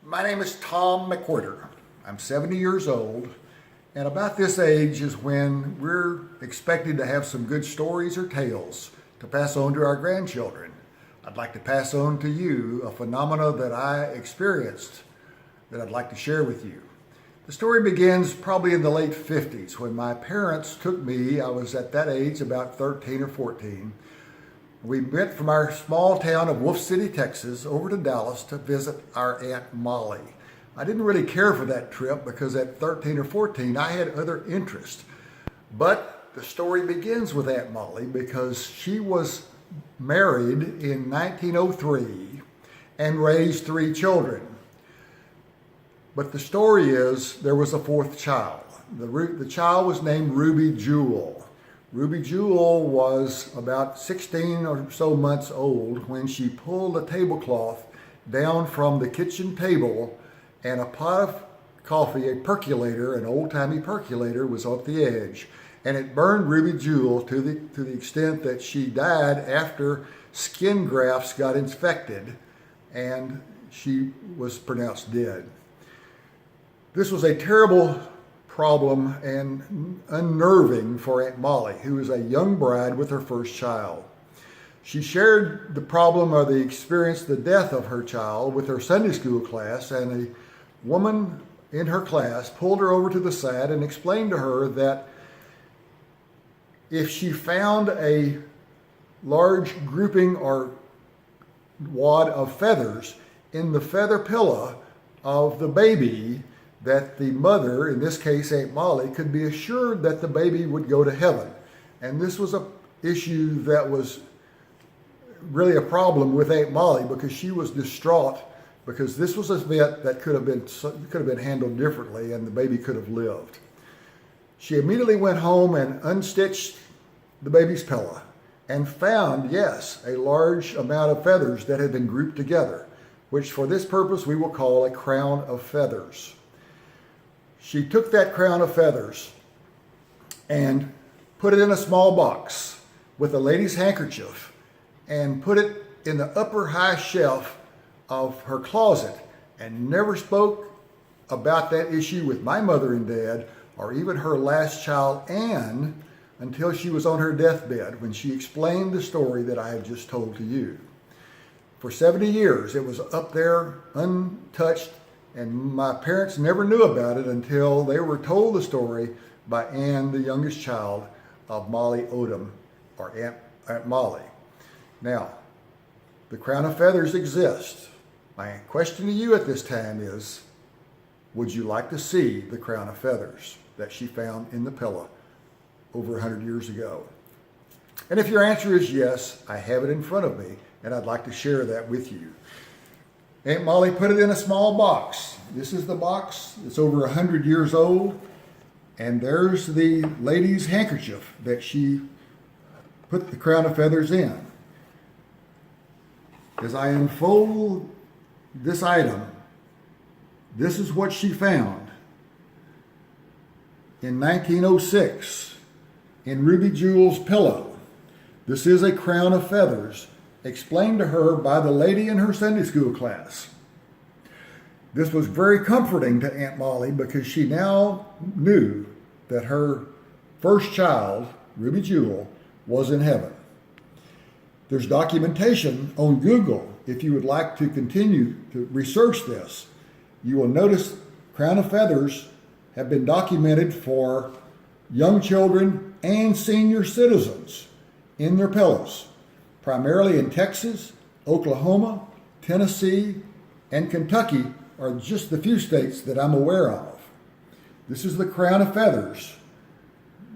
My name is Tom McWhirter. I'm 70 years old, and about this age is when we're expected to have some good stories or tales to pass on to our grandchildren. I'd like to pass on to you a phenomena that I experienced that I'd like to share with you. The story begins probably in the late 50s when my parents took me. I was at that age about 13 or 14. We went from our small town of Wolf City, Texas, over to Dallas to visit our Aunt Molly. I didn't really care for that trip because at 13 or 14, I had other interests. But the story begins with Aunt Molly because she was married in 1903 and raised 3 children. But the story is there was a 4th child. The child was named Ruby Jewel. Ruby Jewel was about 16 or so months old when she pulled a tablecloth down from the kitchen table, and a pot of coffee, a percolator, an old-timey percolator, was off the edge. And it burned Ruby Jewel to the extent that she died after skin grafts got infected and she was pronounced dead. This was a terrible problem and unnerving for Aunt Molly, who was a young bride with her first child. She shared the problem or the experience, the death of her child, with her Sunday school class, and a woman in her class pulled her over to the side and explained to her that if she found a large grouping or wad of feathers in the feather pillow of the baby, that the mother, in this case Aunt Molly, could be assured that the baby would go to heaven. And this was an issue that was really a problem with Aunt Molly because she was distraught because this was an event that could have been handled differently and the baby could have lived. She immediately went home and unstitched the baby's pillow and found, yes, a large amount of feathers that had been grouped together, which for this purpose we will call a crown of feathers. She took that crown of feathers and put it in a small box with a lady's handkerchief and put it in the upper high shelf of her closet and never spoke about that issue with my mother and dad or even her last child, Anne, until she was on her deathbed when she explained the story that I have just told to you. For 70 years, it was up there untouched, and my parents never knew about it until they were told the story by Anne, the youngest child of Molly Odom, or Aunt Molly. Now, the crown of feathers exists. My question to you at this time is, would you like to see the crown of feathers that she found in the pillow over 100 years ago? And if your answer is yes, I have it in front of me, and I'd like to share that with you. Aunt Molly put it in a small box. This is the box. It's over 100 years old. And there's the lady's handkerchief that she put the crown of feathers in. As I unfold this item, this is what she found. In 1906, in Ruby Jewel's pillow, this is a crown of feathers explained to her by the lady in her Sunday school class. This was very comforting to Aunt Molly because she now knew that her first child, Ruby Jewel, was in heaven. There's documentation on Google if you would like to continue to research this. You will notice crown of feathers have been documented for young children and senior citizens in their pillows, primarily in Texas, Oklahoma, Tennessee, and Kentucky are just the few states that I'm aware of. This is the crown of feathers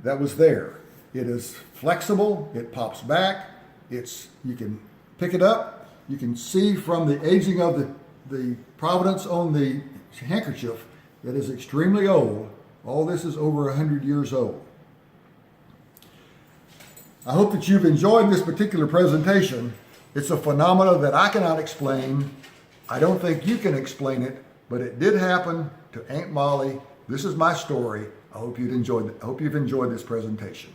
that was there. It is flexible, it pops back, you can pick it up, you can see from the aging of the provenance on the handkerchief that is extremely old. All this is over 100 years old. I hope that you've enjoyed this particular presentation. It's a phenomenon that I cannot explain. I don't think you can explain it, but it did happen to Aunt Molly. This is my story. I hope you've enjoyed this presentation.